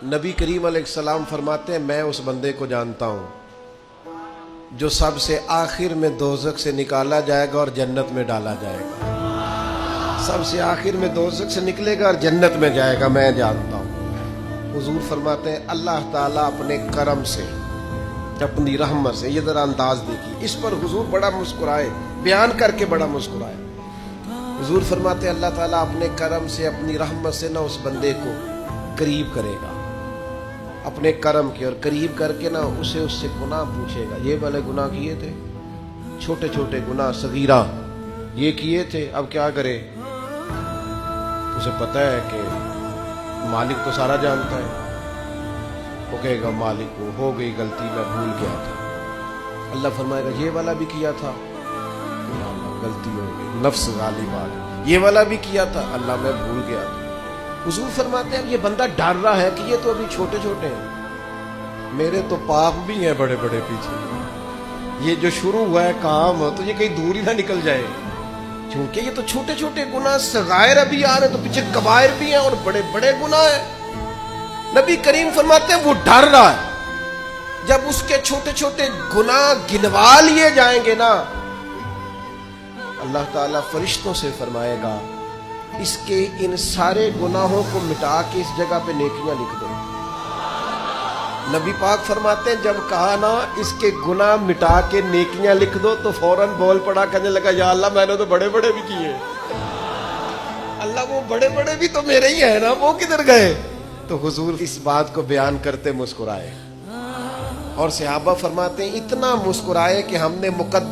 नबी करीम अलैहिस्सलाम फरमाते हैं, मैं उस बंदे को जानता हूं जो सबसे आखिर में दोज़ख से निकाला जाएगा और जन्नत में डाला जाएगा। सबसे आखिर में दोज़ख से निकलेगा और जन्नत में जाएगा, मैं जानता हूं। हुजूर फरमाते हैं, अल्लाह ताला अपने करम से, अपनी रहमत से, ये जरा अंदाज देखिए। इस पर हुजूर बड़ा मुस्कुराए, बयान करके बड़ा मुस्कुराए। हुजूर फरमाते हैं, अल्लाह ताला अपने करम से, अपनी रहमत से ना उस बंदे को करीब करेगा, अपने करम के, और करीब करके ना उससे गुनाह पूछेगा। ये वाले गुनाह किए थे, छोटे छोटे गुनाह सगीरा ये किए थे, अब क्या करे? उसे पता है कि मालिक तो सारा जानता है। वो कहेगा, मालिक को हो गई गलती, मैं भूल गया था। अल्लाह फरमाएगा, ये वाला भी किया था, गलती हो गई, नफ्स गालिब आ गई। ये वाला भी किया था, अल्लाह मैं भूल गया था। हुजूर फरमाते हैं, ये बंदा डर रहा है कि ये तो अभी छोटे छोटे हैं, मेरे तो पाप भी हैं बड़े बड़े पीछे, ये जो शुरू हुआ है काम तो ये कहीं दूर ही ना निकल जाए, क्योंकि ये तो छोटे छोटे गुनाह सगायर अभी आ रहे, तो पीछे कबायर भी हैं और बड़े बड़े गुनाह हैं। नबी करीम फरमाते हैं, वो डर रहा है, जब उसके छोटे छोटे गुनाह गिनवा लिए जाएंगे ना, अल्लाह ताला फरिश्तों से फरमाएगा, इसके इन सारे गुनाहों को मिटा के इस जगह पे नेकियां लिख दो। नबी पाक फरमाते हैं, जब कहा ना इसके गुनाह मिटा के नेकियां लिख दो, तो फौरन बोल पड़ा, कहने लगा, या अल्लाह मैंने तो बड़े बड़े भी किए, अल्लाह वो बड़े बड़े भी तो मेरे ही है ना, वो किधर गए? तो हुजूर इस बात को बयान करते मुस्कुराए, और सहाबा फरमाते हैं, इतना मुस्कुराए कि हमने मुकद्दर